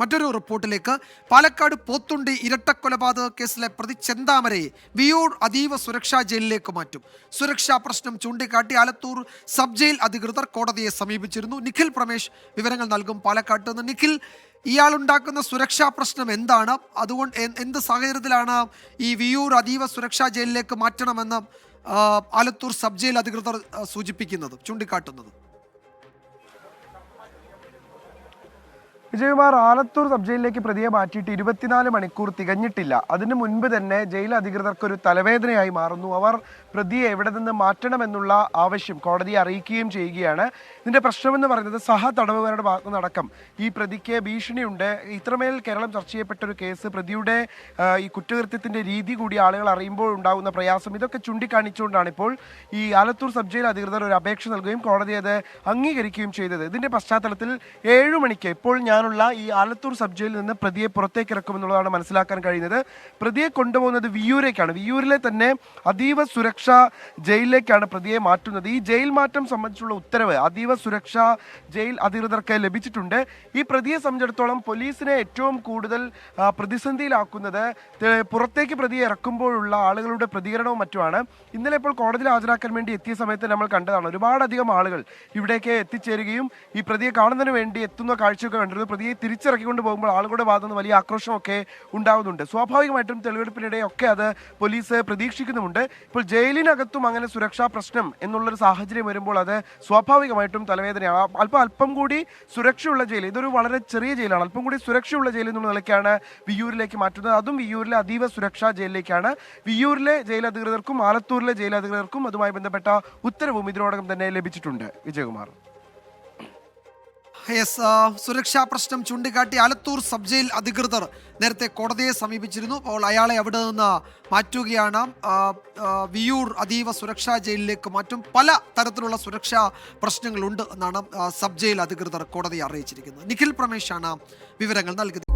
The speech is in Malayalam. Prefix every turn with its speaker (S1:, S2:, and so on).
S1: മറ്റൊരു റിപ്പോർട്ടിലേക്ക്. പാലക്കാട് പോത്തുണ്ടി ഇരട്ടക്കൊലപാതക കേസിലെ പ്രതി ചെന്താമരയെ വിയൂർ അതീവ സുരക്ഷാ ജയിലിലേക്ക് മാറ്റും. സുരക്ഷാ പ്രശ്നം ചൂണ്ടിക്കാട്ടി ആലത്തൂർ സബ് ജയിൽ അധികൃതർ കോടതിയെ സമീപിച്ചിരുന്നു. നിഖിൽ പ്രമേഷ് വിവരങ്ങൾ നൽകും പാലക്കാട്ട് നിന്ന്. നിഖിൽ, ഇയാളുണ്ടാക്കുന്ന സുരക്ഷാ പ്രശ്നം എന്താണ്? അതുകൊണ്ട് എന്ത് സാഹചര്യത്തിലാണ് ഈ വിയൂർ അതീവ സുരക്ഷാ ജയിലിലേക്ക് മാറ്റണമെന്ന് ആലത്തൂർ സബ് ജയിൽ അധികൃതർ സൂചിപ്പിക്കുന്നത്, ചൂണ്ടിക്കാട്ടുന്നത്?
S2: വിജയകുമാർ, ആലത്തൂർ സബ് ജയിലിലേക്ക് പ്രതിയെ മാറ്റിയിട്ട് 24 മണിക്കൂർ തികഞ്ഞിട്ടില്ല. അതിനു മുൻപ് തന്നെ ജയിൽ അധികൃതർക്ക് ഒരു തലവേദനയായി മാറുന്നു. അവർ പ്രതിയെ എവിടെ നിന്ന് മാറ്റണമെന്നുള്ള ആവശ്യം കോടതിയെ അറിയിക്കുകയും ചെയ്യുകയാണ്. ഇതിന്റെ പ്രശ്നമെന്ന് പറയുന്നത് തടവുകാരുടെ ഭാഗത്തു നിന്നടക്കം ഈ പ്രതിക്ക് ഭീഷണിയുണ്ട്. ഇത്രമേൽ കേരളം ചർച്ച ചെയ്യപ്പെട്ട ഒരു കേസ്, പ്രതിയുടെ ഈ കുറ്റകൃത്യത്തിന്റെ രീതി കൂടി ആളുകൾ അറിയുമ്പോൾ ഉണ്ടാകുന്ന പ്രയാസം, ഇതൊക്കെ ചൂണ്ടിക്കാണിച്ചുകൊണ്ടാണ് ഇപ്പോൾ ഈ ആലത്തൂർ സബ് ജയിൽ അധികൃതർ ഒരു അപേക്ഷ നൽകുകയും കോടതി അത് അംഗീകരിക്കുകയും ചെയ്തത്. ഇതിന്റെ പശ്ചാത്തലത്തിൽ 7 മണിക്ക് ഇപ്പോൾ ഈ ആലത്തൂർ സബ് ജയിലിൽ നിന്ന് പ്രതിയെ പുറത്തേക്ക് ഇറക്കുമെന്നുള്ളതാണ് മനസ്സിലാക്കാൻ കഴിയുന്നത്. പ്രതിയെ കൊണ്ടുപോകുന്നത് വിയ്യൂരേക്കാണ്. വിയ്യൂരിലെ തന്നെ അതീവ സുരക്ഷാ ജയിലിലേക്കാണ് പ്രതിയെ മാറ്റുന്നത്. ഈ ജയിൽ മാറ്റം സംബന്ധിച്ചുള്ള ഉത്തരവ് അതീവ സുരക്ഷാ ജയിൽ അധികൃതർക്ക് ലഭിച്ചിട്ടുണ്ട്. ഈ പ്രതിയെ സംബന്ധിച്ചിടത്തോളം പോലീസിനെ ഏറ്റവും കൂടുതൽ പ്രതിസന്ധിയിലാക്കുന്നത് പുറത്തേക്ക് പ്രതിയെ ഇറക്കുമ്പോഴുള്ള ആളുകളുടെ പ്രതികരണവും മറ്റുമാണ്. ഇന്നലെ ഇപ്പോൾ കോടതിയിൽ ഹാജരാക്കാൻ വേണ്ടി എത്തിയ സമയത്ത് നമ്മൾ കണ്ടതാണ്, ഒരുപാടധികം ആളുകൾ ഇവിടേക്ക് എത്തിച്ചേരുകയും ഈ പ്രതിയെ കാണുന്നതിന് വേണ്ടി എത്തുന്ന കാഴ്ചയൊക്കെ കണ്ടിരുന്നു. പ്രതിയെ തിരിച്ചിറക്കിക്കൊണ്ട് പോകുമ്പോൾ ആളുകളുടെ ഭാഗത്തു നിന്ന് വലിയ ആക്രോശമൊക്കെ ഉണ്ടാകുന്നുണ്ട്. സ്വാഭാവികമായിട്ടും തെളിവെടുപ്പിനിടെയൊക്കെ അത് പോലീസ് പ്രതീക്ഷിക്കുന്നുമുണ്ട്. ഇപ്പോൾ ജയിലിനകത്തും അങ്ങനെ സുരക്ഷാ പ്രശ്നം എന്നുള്ളൊരു സാഹചര്യം വരുമ്പോൾ അത് സ്വാഭാവികമായിട്ടും തലവേദനയാണ്. അല്പം കൂടി സുരക്ഷയുള്ള ജയിൽ, ഇതൊരു വളരെ ചെറിയ ജയിലാണ്, അല്പം കൂടി സുരക്ഷയുള്ള ജയിൽ എന്നുള്ള നിലയ്ക്കാണ് വിയ്യൂരിലേക്ക് മാറ്റുന്നത്. അതും വിയ്യൂരിലെ അതീവ സുരക്ഷാ ജയിലിലേക്കാണ്. വിയ്യൂരിലെ ജയിൽ അധികൃതർക്കും ആലത്തൂരിലെ ജയിൽ അധികൃതർക്കും അതുമായി ബന്ധപ്പെട്ട ഉത്തരവും ഇതിനോടകം തന്നെ ലഭിച്ചിട്ടുണ്ട്. വിജയകുമാർ.
S1: സുരക്ഷാ പ്രശ്നം ചൂണ്ടിക്കാട്ടി ആലത്തൂർ സബ് ജയിൽ അധികൃതർ നേരത്തെ കോടതിയെ സമീപിച്ചിരുന്നു. അപ്പോൾ അയാളെ അവിടെ നിന്ന് മാറ്റുകയാണ്. വിയൂർ അതീവ സുരക്ഷാ ജയിലിലേക്ക് മാറ്റും. പല തരത്തിലുള്ള സുരക്ഷാ പ്രശ്നങ്ങളുണ്ട് എന്നാണ് സബ് ജയിൽ അധികൃതർ കോടതിയെ അറിയിച്ചിരിക്കുന്നത്. നിഖിൽ പ്രമേഷാണ് വിവരങ്ങൾ നൽകുന്നത്.